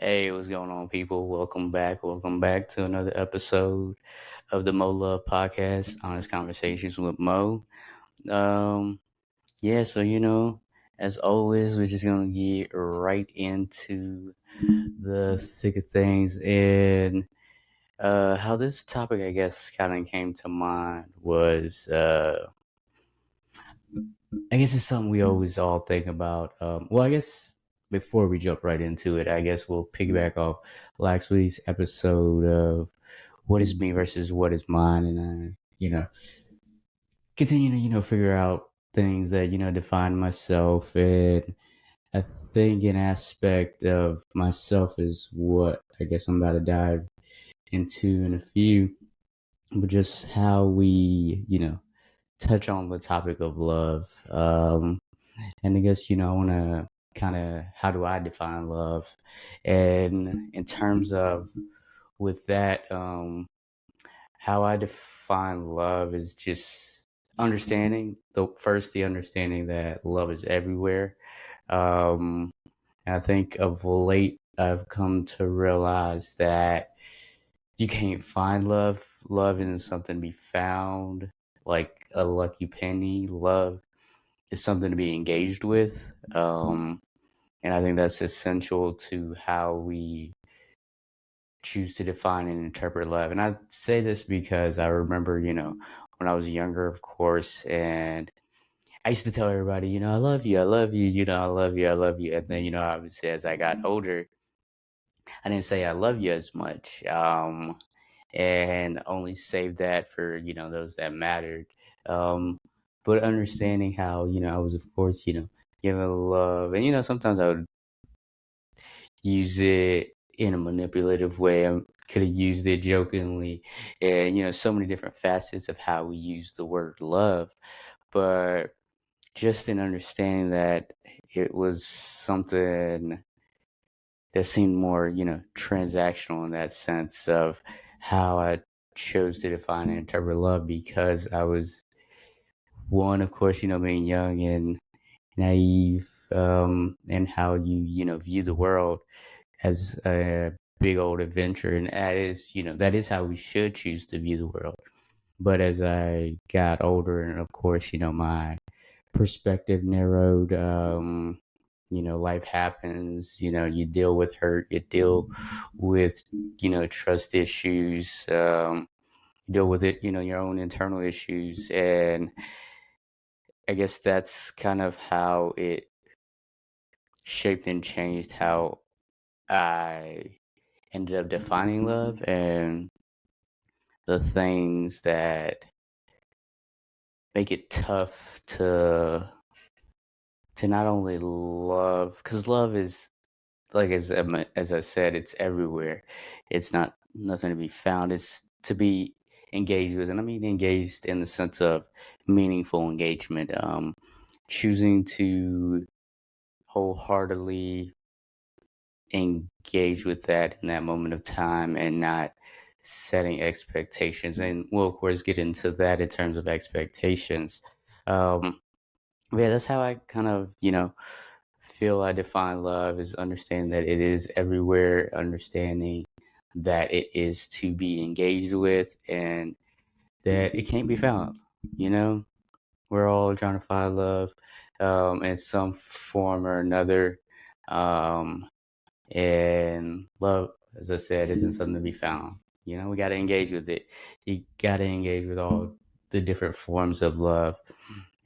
Hey, what's going on, people? Welcome back. Welcome back to another episode of the Mo Love Podcast, Honest Conversations with Mo. Um, yeah, so as always, we're just gonna get right into the thick of things, and how this topic, I guess, kind of came to mind was, I guess it's something we always all think about. Well, I guess before we jump right into it, I guess we'll piggyback off last week's episode of what is me versus what is mine, and continue to figure out things that define myself. And I think an aspect of myself is what I guess I'm about to dive into in a few, but just how we touch on the topic of love. And I guess, I want to kind of, how do I define love? And in terms of with that, how I define love is just understanding the understanding that love is everywhere. Um, and I think of late, I've come to realize that you can't find love. Love isn't something to be found like a lucky penny. Love is something to be engaged with. And I think that's essential to how we choose to define and interpret love. And I say this because I remember, when I was younger, of course, and I used to tell everybody, I love you, I love you, I love you, I love you. And then, obviously, as I got older, I didn't say I love you as much. And only saved that for, those that mattered. Um, but understanding how, I was, of course, giving love. And, sometimes I would use it in a manipulative way. I could have used it jokingly, and so many different facets of how we use the word love. But just in understanding that it was something that seemed more, transactional in that sense of how I chose to define and interpret love, because I was one, of course, being young and naive, and how you view the world as a big old adventure, and that is how we should choose to view the world. But as I got older, and of course, my perspective narrowed, life happens, you deal with hurt, you deal with trust issues, you deal with it, your own internal issues. And I guess that's kind of how it shaped and changed how I ended up defining love, and the things that make it tough to not only love, because love is, like, as I said, it's everywhere. It's not nothing to be found. It's to be engaged with, and I mean engaged in the sense of meaningful engagement. Choosing to wholeheartedly engage with that in that moment of time, and not setting expectations. And we'll of course get into that in terms of expectations. Yeah, that's how I kind of feel I define love, is understanding that it is everywhere, understanding that it is to be engaged with, and that it can't be found. you know we're all trying to find love, in some form or another. um and love, as I said, isn't something to be found. We got to engage with it. You got to engage with all the different forms of love.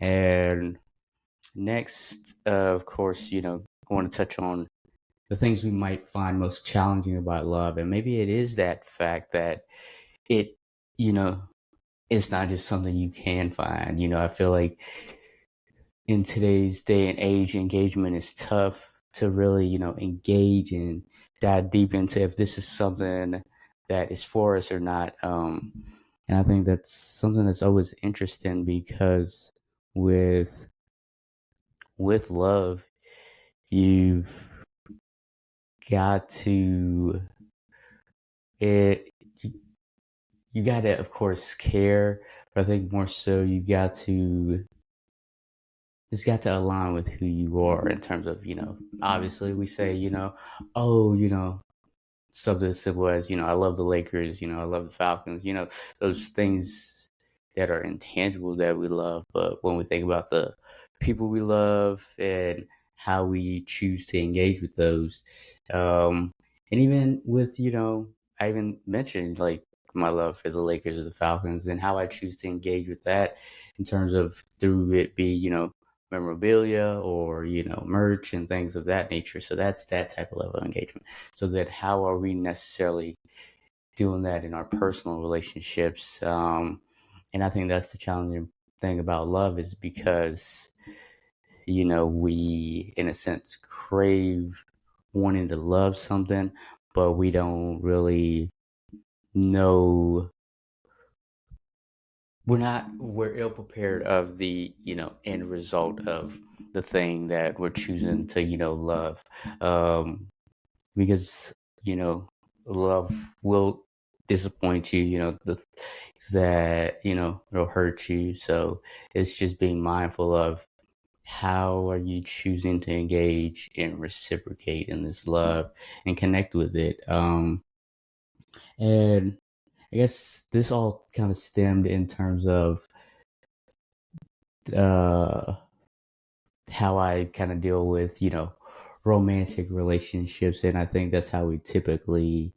And next, of course, I want to touch on the things we might find most challenging about love. And maybe it is that fact that it, you know, it's not just something you can find. I feel like in today's day and age, engagement is tough to really, engage and dive deep into if this is something that is for us or not. And I think that's something that's always interesting, because with love, you've got to it you got to, of course, care, but I think more so you got to it's got to align with who you are in terms of, obviously we say, oh, something as simple as, I love the Lakers, I love the Falcons, those things that are intangible that we love. But when we think about the people we love and how we choose to engage with those, and even with, I even mentioned like my love for the Lakers or the Falcons and how I choose to engage with that in terms of through it be, memorabilia or, merch and things of that nature. So that's that type of level of engagement. So that how are we necessarily doing that in our personal relationships? And I think that's the challenging thing about love is because, we, in a sense, crave wanting to love something, but we don't really know. We're ill prepared of the, end result of the thing that we're choosing to, love. Um, because love will disappoint you, the things that it'll hurt you. So it's just being mindful of how are you choosing to engage and reciprocate in this love and connect with it. And I guess this all kind of stemmed in terms of uh how I kind of deal with, romantic relationships. And I think that's how we typically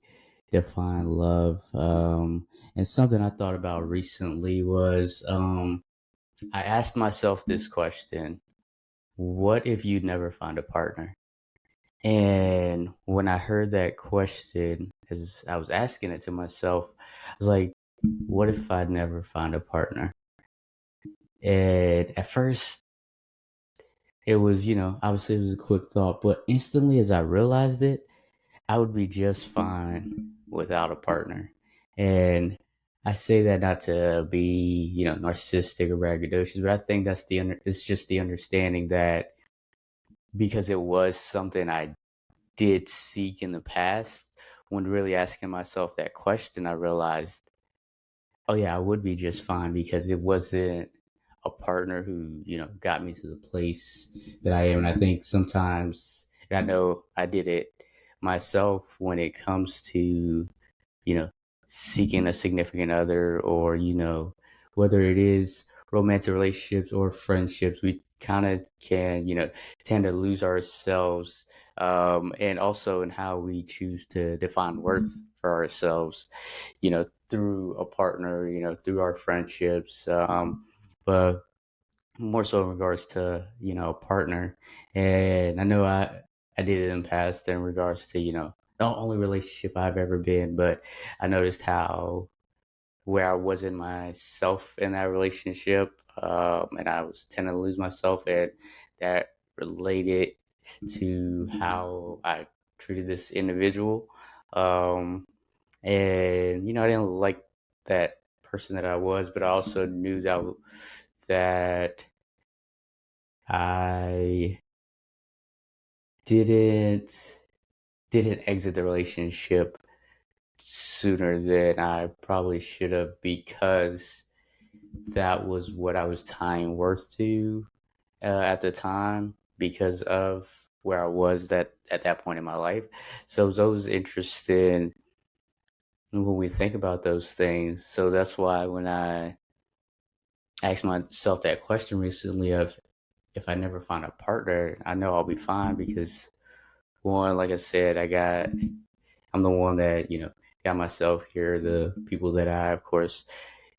define love. And something I thought about recently was I asked myself this question: what if you never find a partner? And when I heard that question, as I was asking it to myself, I was like, what if I never find a partner? And at first, it was, obviously it was a quick thought, but instantly as I realized it, I would be just fine without a partner. And I say that not to be, narcissistic or braggadocious, but I think that's it's just the understanding that because it was something I did seek in the past, when really asking myself that question, I realized, oh yeah, I would be just fine because it wasn't a partner who, got me to the place that I am. And I think sometimes, and I know I did it myself when it comes to, you know, seeking a significant other or, whether it is romantic relationships or friendships, we kind of can, tend to lose ourselves. And also in how we choose to define worth for ourselves, through a partner, through our friendships. But more so in regards to, a partner. And I know I did it in the past in regards to, the only relationship I've ever been, but I noticed how where I wasn't myself in that relationship, and I was tending to lose myself, and that related to how I treated this individual. Um, and I didn't like that person that I was, but I also knew that I didn't didn't exit the relationship sooner than I probably should have because that was what I was tying worth to at the time because of where I was that at that point in my life. So it was always interesting when we think about those things. So that's why when I asked myself that question recently of if I never find a partner, I know I'll be fine because one, like I said, I'm the one that, got myself here, the people that I of course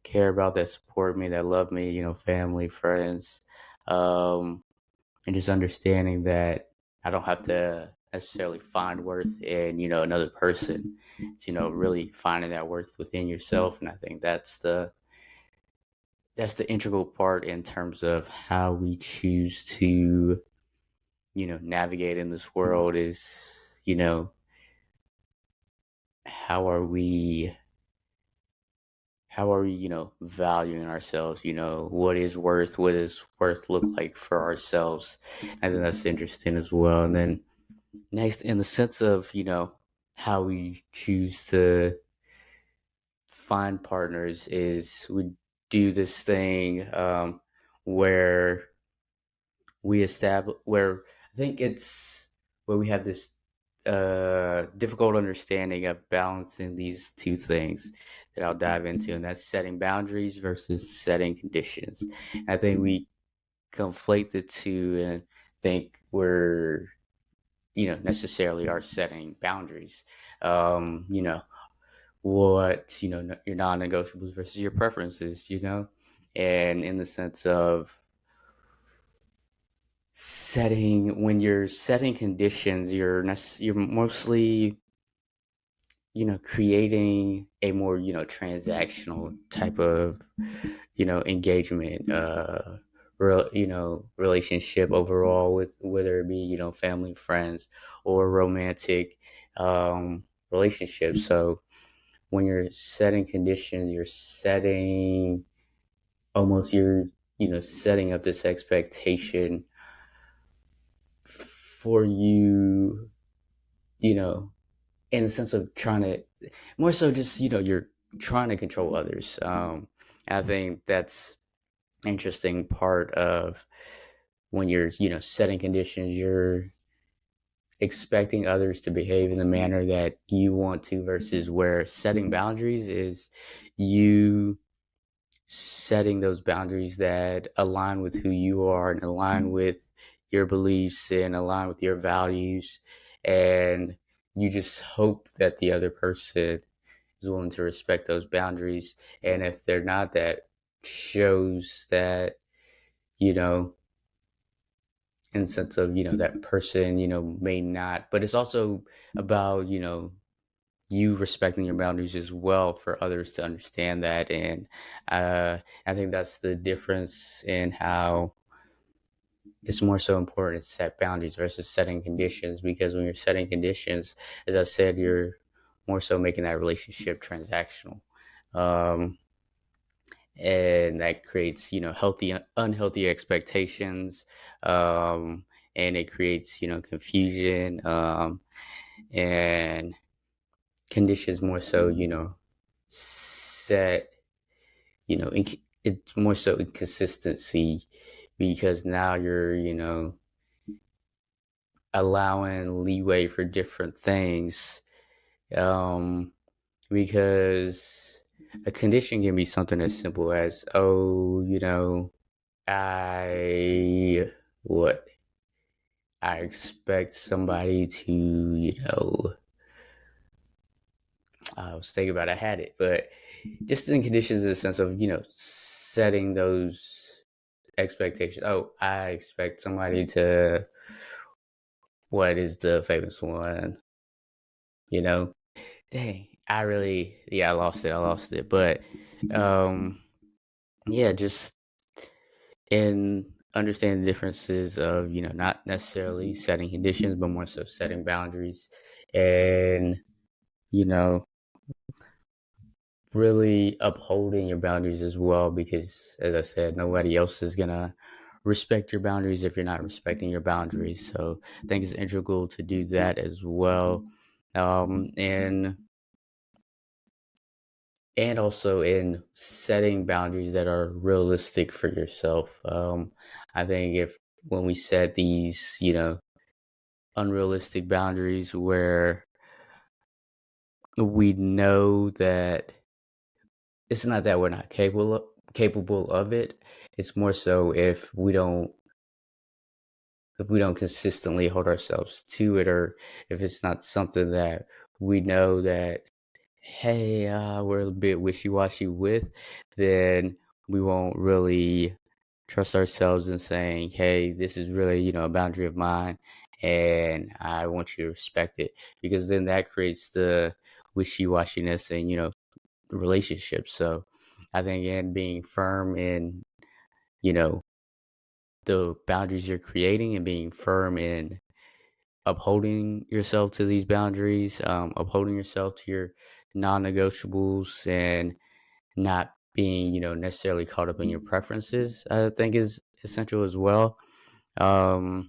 care about that support me, that love me, family, friends, um, and just understanding that I don't have to necessarily find worth in, another person. It's, really finding that worth within yourself. And I think that's the integral part in terms of how we choose to, navigate in this world is, how are we valuing ourselves, what is worth look like for ourselves. I think that's interesting as well. And then next in the sense of, how we choose to find partners is we do this thing where we establish where I think it's where we have this difficult understanding of balancing these two things that I'll dive into, and that's setting boundaries versus setting conditions. I think we conflate the two and think we're necessarily are setting boundaries. You know what your non-negotiables versus your preferences. And in the sense of setting when you're setting conditions, you're mostly creating a more transactional type of engagement, relationship overall, with whether it be family, friends, or romantic relationships. So when you're setting conditions, you're setting almost you're setting up this expectation for you, you know in the sense of trying to, more so just you're trying to control others. I think that's interesting part of when you're setting conditions. You're expecting others to behave in the manner that you want to, versus where setting boundaries is you setting those boundaries that align with who you are and align with your beliefs and align with your values. And you just hope that the other person is willing to respect those boundaries. And if they're not, that shows that, you know, in the sense of, that person, may not. But it's also about, you respecting your boundaries as well, for others to understand that. And I think that's the difference in how it's more so important to set boundaries versus setting conditions. Because when you're setting conditions, as I said, you're more so making that relationship transactional. Um, and that creates, healthy, unhealthy expectations. And it creates, confusion. And conditions more so, set, it's more so inconsistency, because now you're, allowing leeway for different things. Um, because a condition can be something as simple as, oh, I, what, I expect somebody to, I was thinking about, I had it, but just in conditions in the sense of, setting those expectations. Oh, I expect somebody to, what is the famous one? You know, dang, I lost it. I lost it. But, um, yeah, just in understanding the differences of, not necessarily setting conditions, but more so setting boundaries. And, you know, really upholding your boundaries as well, because as I said, nobody else is gonna respect your boundaries if you're not respecting your boundaries. So I think it's integral to do that as well. And also in setting boundaries that are realistic for yourself. I think if when we set these unrealistic boundaries where we know that it's not that we're not capable of it. It's more so if we don't consistently hold ourselves to it, or if it's not something that we know that, hey, we're a bit wishy-washy with, then we won't really trust ourselves in saying, hey, this is really, a boundary of mine, and I want you to respect it. Because then that creates the wishy-washiness and, relationships. So I think in being firm in, you know, the boundaries you're creating, and being firm in upholding yourself to these boundaries, upholding yourself to your non-negotiables, and not being, necessarily caught up in your preferences, I think is essential as well. Um,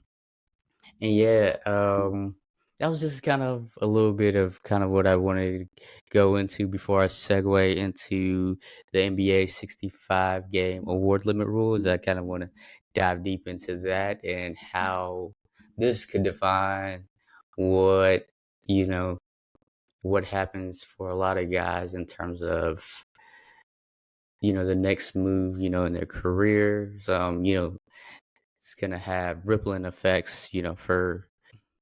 and yeah, that was just kind of a little bit of kind of what I wanted to go into before I segue into the NBA 65 game award limit rules. I kind of want to dive deep into that and how this could define what, you know, what happens for a lot of guys in terms of, the next move, in their careers. It's going to have rippling effects, for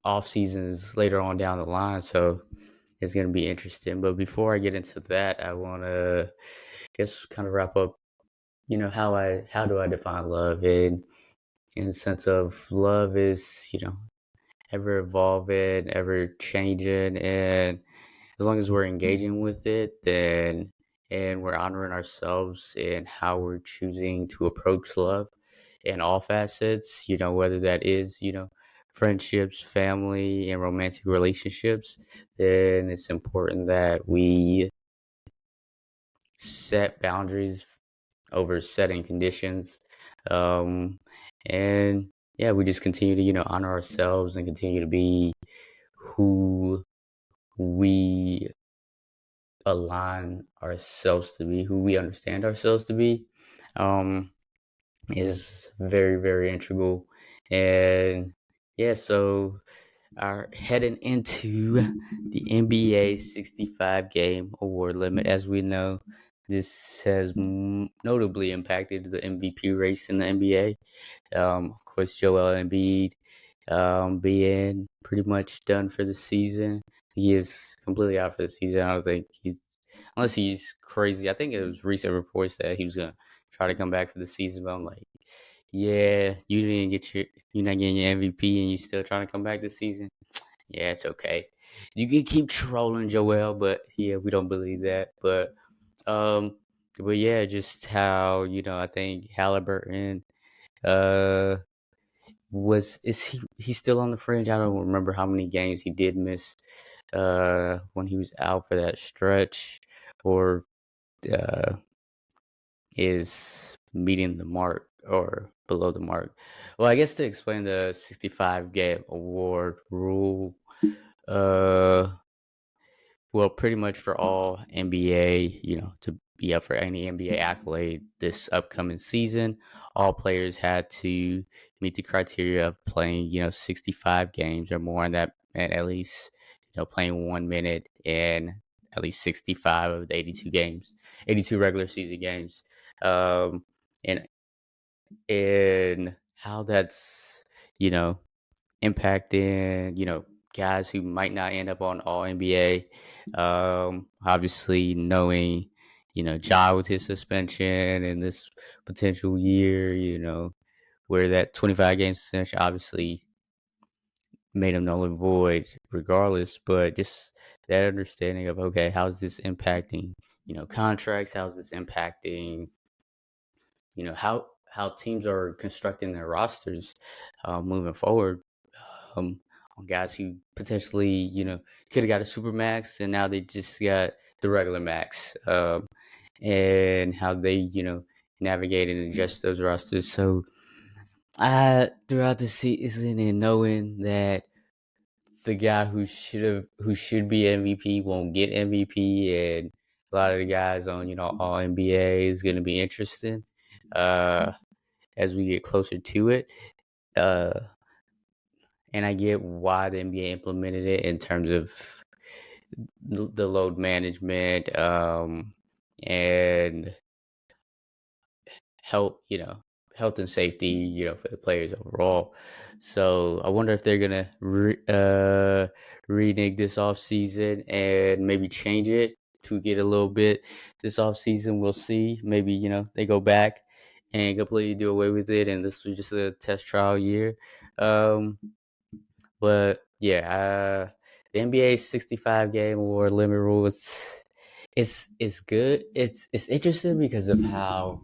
off seasons later on down the line. So it's going to be interesting. But before I get into that, I want to just kind of wrap up, how do I define love? And in the sense of love is, ever evolving, ever changing. And as long as we're engaging with it, then and we're honoring ourselves and how we're choosing to approach love in all facets, whether that is, friendships, family, and romantic relationships, then it's important that we set boundaries over setting conditions. Um, and yeah, we just continue to, honor ourselves and continue to be who we align ourselves to be, who we understand ourselves to be, um, is very, very integral. And yeah, so are heading into the NBA 65 game award limit. As we know, this has notably impacted the MVP race in the NBA. Of course, Joel Embiid being pretty much done for the season. He is completely out for the season. I don't think unless he's crazy. I think it was recent reports that he was gonna try to come back for the season, but I'm like, yeah, you're not getting your MVP, and you're still trying to come back this season. Yeah, it's okay. You can keep trolling Joel, but yeah, we don't believe that. Um, but yeah, just how I think Halliburton uh is he's still on the fringe. I don't remember how many games he did miss when he was out for that stretch, or uh is meeting the mark or below the mark. Well, I guess to explain the 65 game award rule, uh well, pretty much for all NBA, to be up for any NBA accolade this upcoming season, all players had to meet the criteria of playing, 65 games or more, and that, and at least, playing 1 minute in at least 65 of the 82 games, 82 regular season games. Um, and how that's, you know, impacting, guys who might not end up on All NBA. Obviously, knowing, Ja with his suspension and this potential year, where that 25 game suspension obviously made him null and void regardless, but just that understanding of, okay, how's this impacting, contracts? How's this impacting, how teams are constructing their rosters moving forward, um, on guys who potentially could have got a super max and now they just got the regular max, and how they navigate and adjust those rosters. So throughout the season, and knowing that the guy who should be MVP won't get MVP, and a lot of the guys on All NBA is going to be interesting. Uh, as we get closer to it. Uh, and I get why the NBA implemented it in terms of the load management, and health, health and safety, for the players overall. So I wonder if they're gonna renege this off season and maybe change it to get a little bit this off season. We'll see. Maybe they go back and completely do away with it, and this was just a test trial year. Um, but yeah, the NBA 65 game award limit rule is it's good. It's interesting because of how,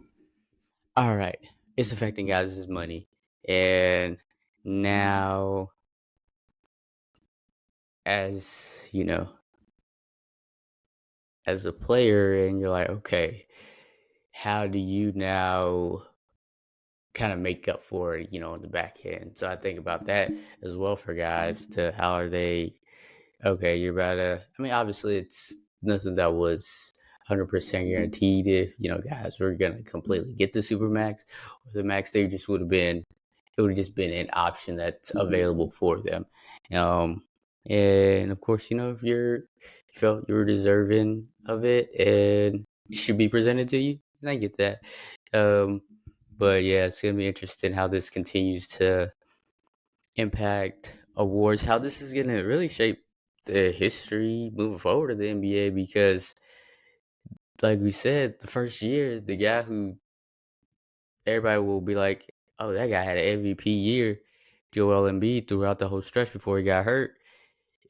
all right, it's affecting guys' money. And now, as as a player, and you're like, okay, how do you now kind of make up for it, on the back end? So I think about that as well for guys, to how are they, okay, you're about to, I mean, obviously it's nothing that was 100% guaranteed if, guys were going to completely get the Supermax or the Max. It would have just been an option that's available for them. Um, and of course, if you felt you were deserving of it and it should be presented to you, and I get that. Um, but yeah, it's gonna be interesting how this continues to impact awards, how this is gonna really shape the history moving forward of the NBA because, like we said, the first year, the guy who everybody will be like, "Oh, that guy had an MVP year," Joel Embiid throughout the whole stretch before he got hurt,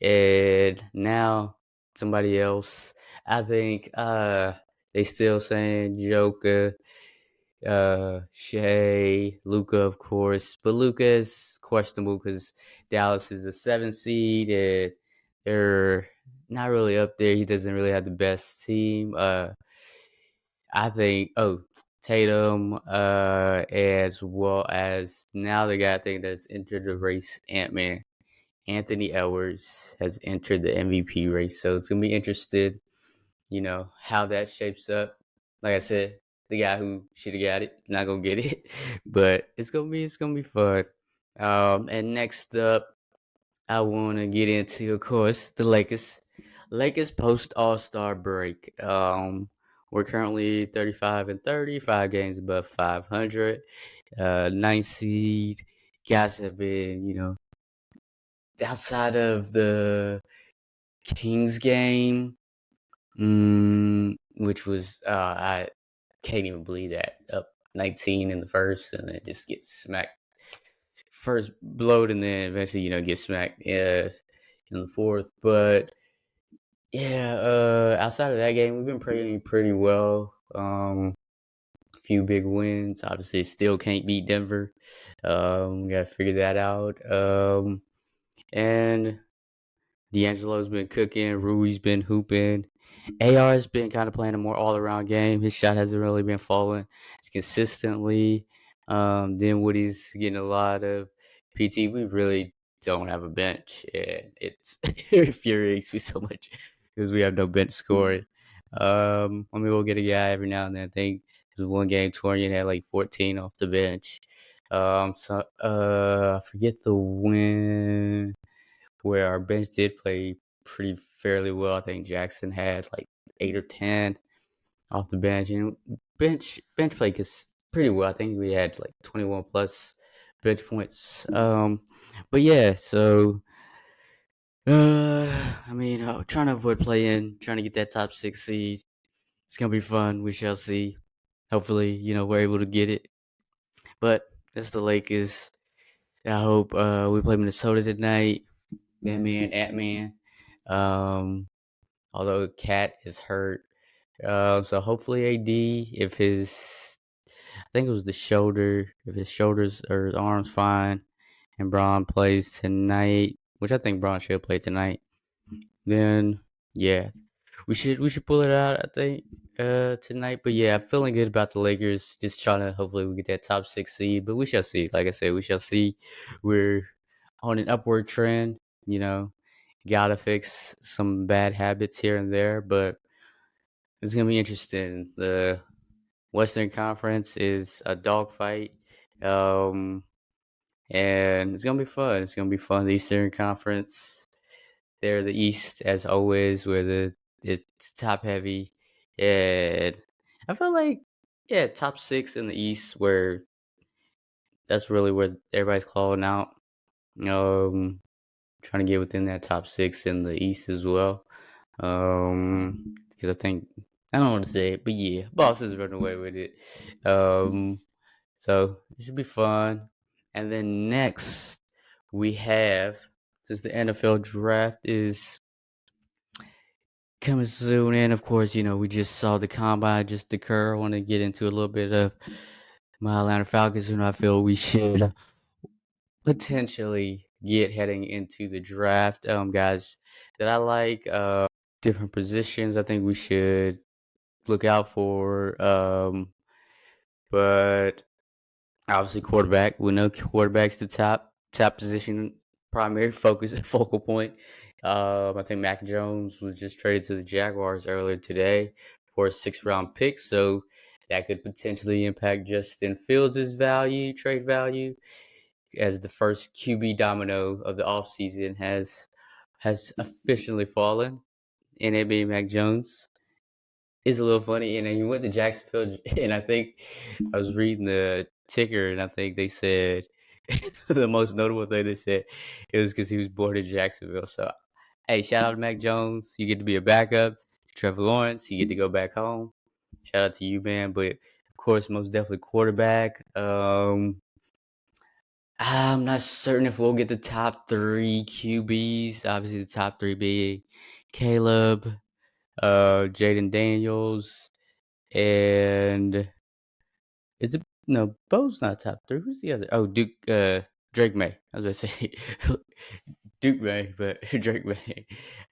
and now somebody else. I think they still saying Joker, Shea, Luca, of course, but Luca is questionable because Dallas is a 7 seed and they're not really up there. He doesn't really have the best team. I think Tatum, as well as now the guy I think that's entered the race, Ant-Man, Anthony Edwards has entered the MVP race. So it's gonna be interested, how that shapes up. Like I said, the guy who should have got it, not gonna get it. But it's gonna be fun. And next up I wanna get into, of course, the Lakers. Lakers post All-Star break. We're currently 35-30, 5 games above 500. Ninth seed. Guys have been, outside of the Kings game, which was I can't even believe that, up 19 in the first, and then just get smacked first blowed, and then eventually get smacked in the fourth. But yeah, outside of that game, we've been playing pretty well. Few big wins. Obviously, still can't beat Denver. We got to figure that out. And D'Angelo's been cooking. Rui's been hooping. AR's been kind of playing a more all-around game. His shot hasn't really been falling. It's consistently. Dinwiddie's getting a lot of PT. We really don't have a bench, and it's it infuriates me so much because we have no bench scoring. We'll get a guy every now and then. I think there's one game Torian had like 14 off the bench. I forget the win where our bench did play pretty fairly well. I think Jackson had like 8 or 10 off the bench, and bench play is pretty well. I think we had like 21 plus bench points. But yeah, so trying to avoid playing, trying to get that top 6 seed. It's gonna be fun. We shall see. Hopefully, we're able to get it. But that's the Lakers. I hope we play Minnesota tonight. That man, Ant-Man. Although Cat is hurt. So hopefully AD, I think it was the shoulder, if his shoulders or his arms fine, and Braun plays tonight, which I think Braun should play tonight. Then yeah, we should pull it out, I think, tonight. But yeah, I'm feeling good about the Lakers. Just trying to hopefully we get that top 6 seed, but we shall see. Like I said, we shall see. We're on an upward trend. Gotta fix some bad habits here and there, but it's gonna be interesting. The Western Conference is a dogfight, and it's gonna be fun. It's gonna be fun. The Eastern Conference, they're the East as always, where it's top heavy, and I feel like top 6 in the East, where that's really where everybody's clawing out. Trying to get within that top 6 in the East as well. Because I think I don't want to say it, but yeah, Boston's running away with it. So it should be fun. And then next we have, since the NFL draft is coming soon, and of course, we just saw the combine just occur. I want to get into a little bit of my Atlanta Falcons, and I feel we should potentially get heading into the draft. Guys that I like, different positions I think we should look out for. But obviously quarterback. We know quarterback's the top position, primary focus and focal point. I think Mac Jones was just traded to the Jaguars earlier today for a 6th-round pick, so that could potentially impact Justin Fields' trade value, as the first QB domino of the offseason has officially fallen, and it being Mac Jones. It's a little funny, and then he went to Jacksonville, and I think I was reading the ticker, and I think they said the most notable thing they said it was because he was born in Jacksonville. So, hey, shout out to Mac Jones. You get to be a backup. Trevor Lawrence, you get to go back home. Shout out to you, man. But of course, most definitely quarterback. I'm not certain if we'll get the top 3 QBs. Obviously, the top 3 being Caleb, Jaden Daniels, and is it no? Bo's not top 3. Who's the other? Oh, Duke. Drake May. I was gonna say Duke May, but Drake May.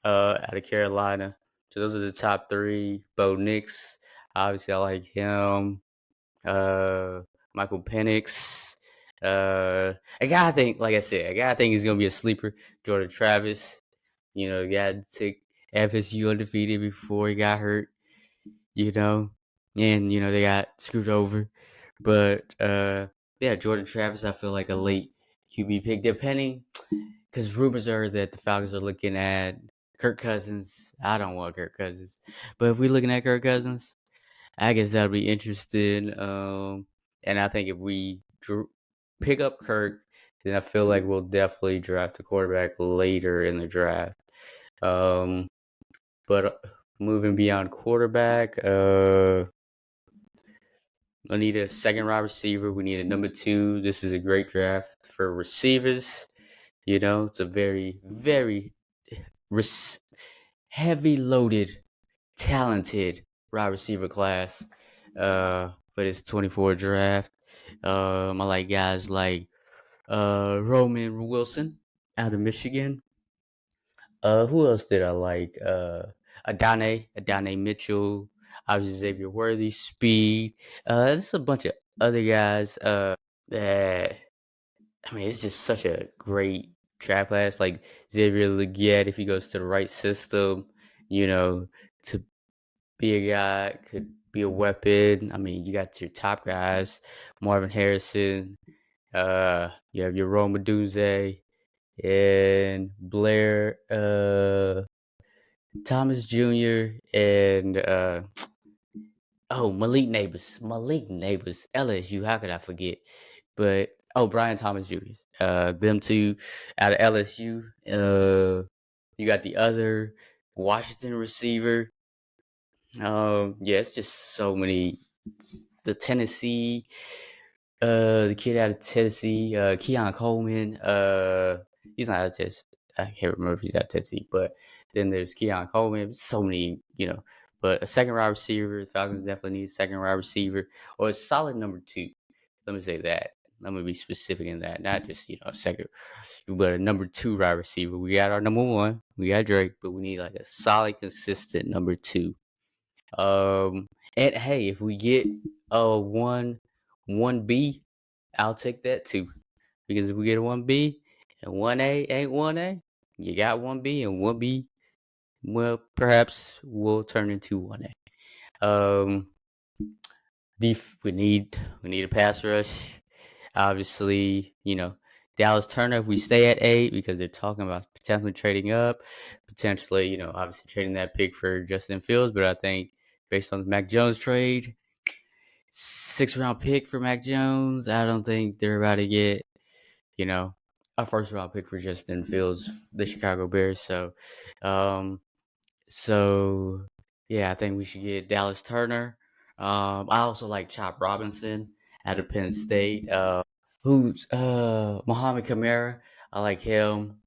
Out of Carolina. So those are the top 3. Bo Nix. Obviously, I like him. Michael Penix. A guy I think, like I said, a guy I think is gonna be a sleeper. Jordan Travis. You know, the guy that took FSU undefeated before he got hurt. You know, and they got screwed over. But yeah, Jordan Travis, I feel like a late QB pick, depending, because rumors are that the Falcons are looking at Kirk Cousins. I don't want Kirk Cousins, but if we're looking at Kirk Cousins, I guess that'll be interesting. And I think if we pick up Kirk, then I feel like we'll definitely draft a quarterback later in the draft. But moving beyond quarterback, I need a 2nd-round receiver. We need a number 2. This is a great draft for receivers. It's a very, very heavy loaded, talented wide receiver class for this 24 draft. I like guys like Roman Wilson out of Michigan. Who else did I like? Adane Mitchell, obviously Xavier Worthy, Speed. There's a bunch of other guys that, I mean, it's just such a great draft class. Like Xavier Leggett, if he goes to the right system, to be a guy, could be a weapon. I mean, you got your top guys, Marvin Harrison, you have your Rome Odunze, and Blair Thomas Jr. and Malik Neighbors. LSU, how could I forget? But Brian Thomas Jr. Them two out of LSU. You got the other Washington receiver. Yeah, it's just so many. The Tennessee, the kid out of Tennessee, Keon Coleman. He's not out of Tennessee. I can't remember if he's out of Tennessee, but then there's Keon Coleman. So many, But a 2nd-round receiver, the Falcons definitely need a 2nd-round receiver or a solid number 2. Let me say that. Let me be specific in that, not just a second, but a number 2 wide receiver. We got our number 1, we got Drake, but we need like a solid, consistent number 2. And hey, if we get a 1B, I'll take that too. Because if we get a 1B and 1A ain't 1A, you got 1B and 1B, well, perhaps will turn into 1A. We need a pass rush. Obviously, Dallas Turner, if we stay at 8, because they're talking about potentially trading up, potentially, obviously trading that pick for Justin Fields. But I think based on the Mac Jones trade, 6th-round pick for Mac Jones, I don't think they're about to get, a 1st-round pick for Justin Fields, the Chicago Bears. So yeah, I think we should get Dallas Turner. I also like Chop Robinson out of Penn State. Who's Mohamed Kamara? I like him.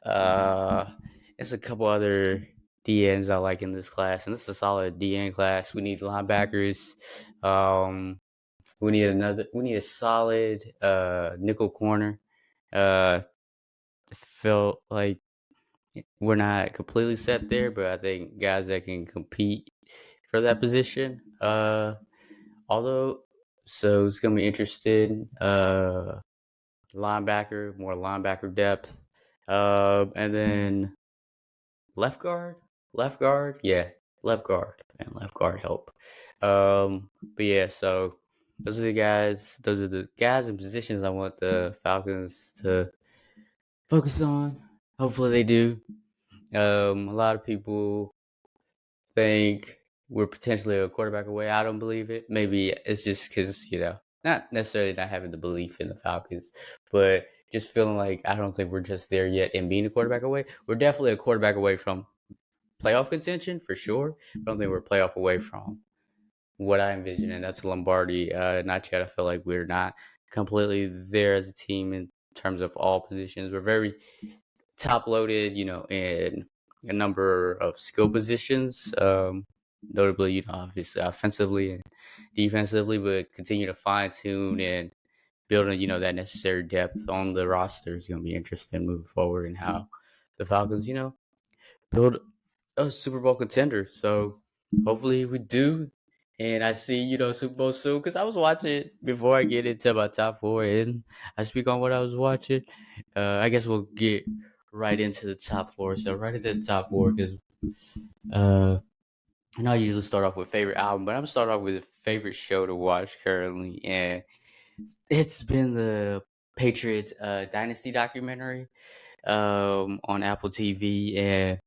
There's a couple other DNs I like in this class, and this is a solid DN class. We need linebackers. We need a solid nickel corner. Felt like we're not completely set there, but I think guys that can compete for that position. So it's gonna be interesting. More linebacker depth, and then left guard, yeah. left guard and left guard help. But yeah, so those are the guys and positions I want the Falcons to focus on. Hopefully they do. A lot of people think we're potentially a quarterback away. I don't believe it. Maybe it's just because, not necessarily not having the belief in the Falcons, but just feeling like I don't think we're just there yet and being a quarterback away. We're definitely a quarterback away from playoff contention for sure. I don't think we're a playoff away from what I envision, and that's Lombardi. Not yet. I feel like we're not completely there as a team in terms of all positions. We're very top loaded, in a number of skill positions, notably, obviously offensively and defensively, but continue to fine tune and building, that necessary depth on the roster is going to be interesting moving forward and how the Falcons, build a Super Bowl contender. So hopefully we do. And I see, Super Bowl soon because I was watching before I get into my top four and I speak on what I was watching. I guess we'll get right into the top four. So right into the top four because uh, I know I usually start off with favorite album, but I'm starting off with a favorite show to watch currently, and it's been the Patriots Dynasty documentary on Apple TV, and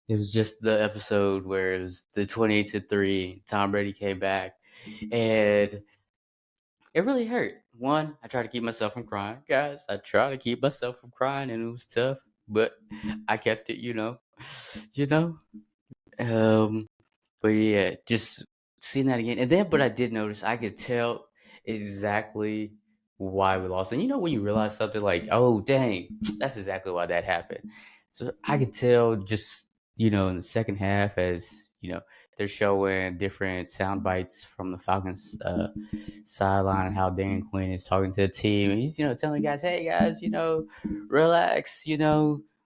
it was just the episode where it was the 28-3. Tom Brady came back, and it really hurt. One, I try to keep myself from crying, guys. I try to keep myself from crying, and it was tough, but I kept it. You know. Um, but yeah, just seeing that again, and then, but I did notice I could tell exactly why we lost. And when you realize something like, oh dang, that's exactly why that happened. So I could tell just in the second half as they're showing different sound bites from the Falcons sideline and how Dan Quinn is talking to the team. And he's telling guys, hey guys, relax,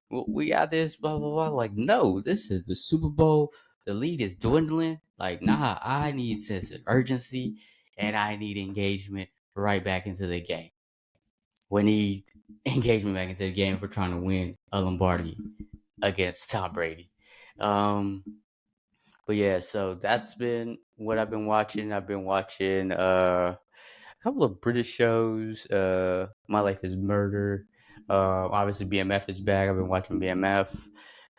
we got this, blah blah blah. Like, no, this is the Super Bowl. The lead is dwindling. Like, nah, I need sense of urgency and I need engagement right back into the game. We need engagement back into the game if we're trying to win a Lombardi against Tom Brady. Um, but yeah, so that's been what I've been watching. I've been watching a couple of British shows. My Life is Murder. Obviously, BMF is back. I've been watching BMF.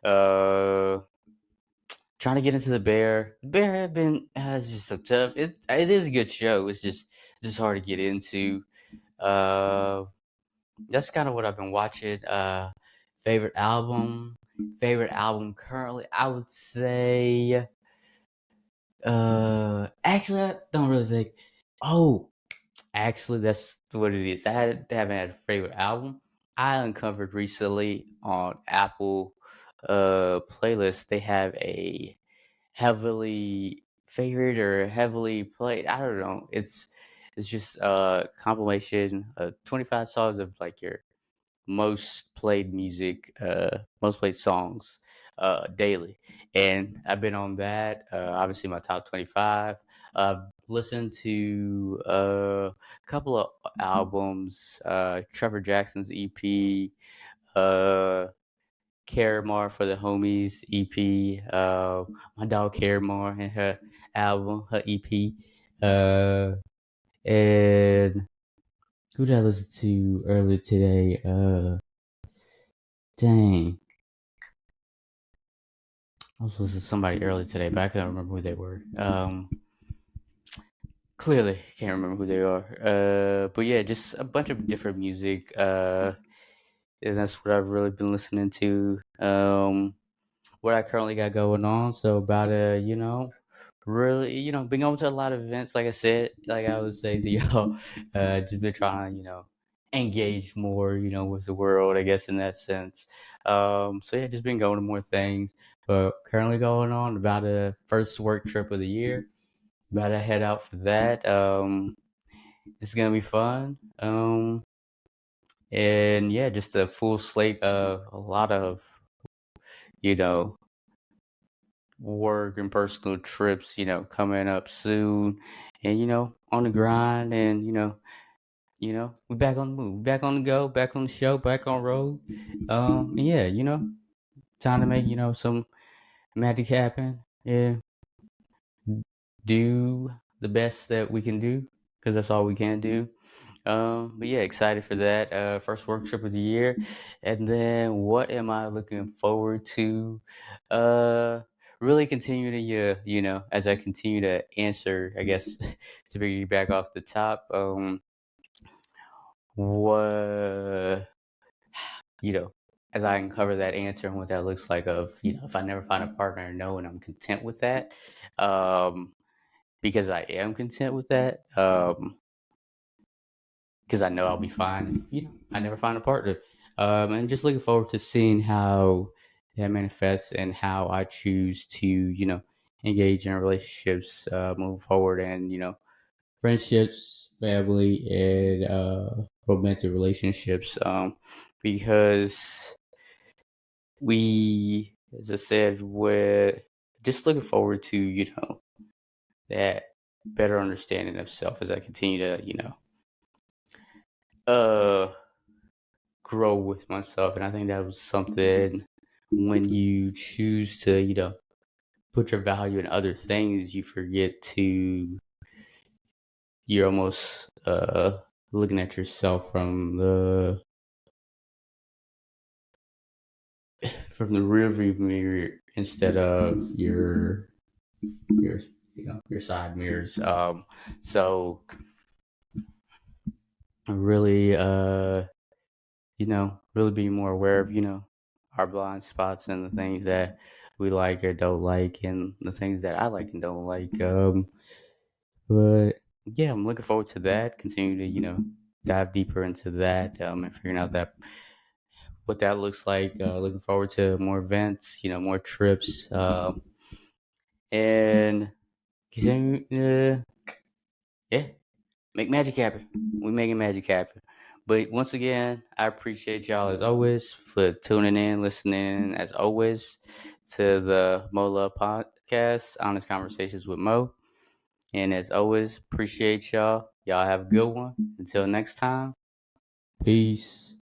Uh, Trying to get into the Bear. The Bear have been it's just so tough. It is a good show. It's just hard to get into. Uh, that's kind of what I've been watching. Favorite album. Favorite album currently, I would say. Actually, I don't really think. Oh, actually, that's what it is. Haven't had a favorite album. I uncovered recently on Apple playlist. They have a heavily favored or heavily played. I don't know. It's just a compilation of 25 songs of like your most played music, most played songs daily. And I've been on that. Obviously, my top 25. I've listened to a couple of albums, Trevor Jackson's EP, uh, Caramar for the Homies EP, my dog Caramar and her album, her EP, and who did I listen to earlier today? Dang, I was listening to somebody earlier today, but I couldn't remember who they were. Clearly can't remember who they are. But yeah, just a bunch of different music. And that's what I've really been listening to. What I currently got going on. So about really, been going to a lot of events. Like I said, like I would say to y'all, just been trying to, engage more, with the world. I guess in that sense. So yeah, just been going to more things. But currently going on about a first work trip of the year. About to head out for that. It's gonna be fun. And yeah, just a full slate of a lot of you know work and personal trips, coming up soon, and on the grind, and we back on the move, back on the go, back on the show, back on road. And yeah, time to make some magic happen. yeah, do the best that we can do because that's all we can do. But yeah, excited for that. First work trip of the year. And then what am I looking forward to? Uh, really continue to, as I continue to answer, I guess, to piggyback off the top, what, you know, as I uncover that answer and what that looks like of, if I never find a partner, no, and I'm content with that. Um, because I am content with that. Because I know I'll be fine if I never find a partner. And just looking forward to seeing how that manifests and how I choose to engage in relationships moving forward, and friendships, family, and romantic relationships. Because as I said, we're just looking forward to that better understanding of self as I continue to uh grow with myself. And I think that was something when you choose to, put your value in other things, you forget to, you're almost looking at yourself from the rear view mirror instead of your your side mirrors. So really really being more aware of, our blind spots and the things that we like or don't like and the things that I like and don't like. But yeah, I'm looking forward to that. Continue to, dive deeper into that, and figuring out what that looks like. Looking forward to more events, more trips, and continue, yeah, make magic happen. We making magic happen. But once again, I appreciate y'all as always for tuning in, listening as always to the Mo Love Podcast, Honest Conversations with Mo. And as always, appreciate y'all. Y'all have a good one. Until next time, peace.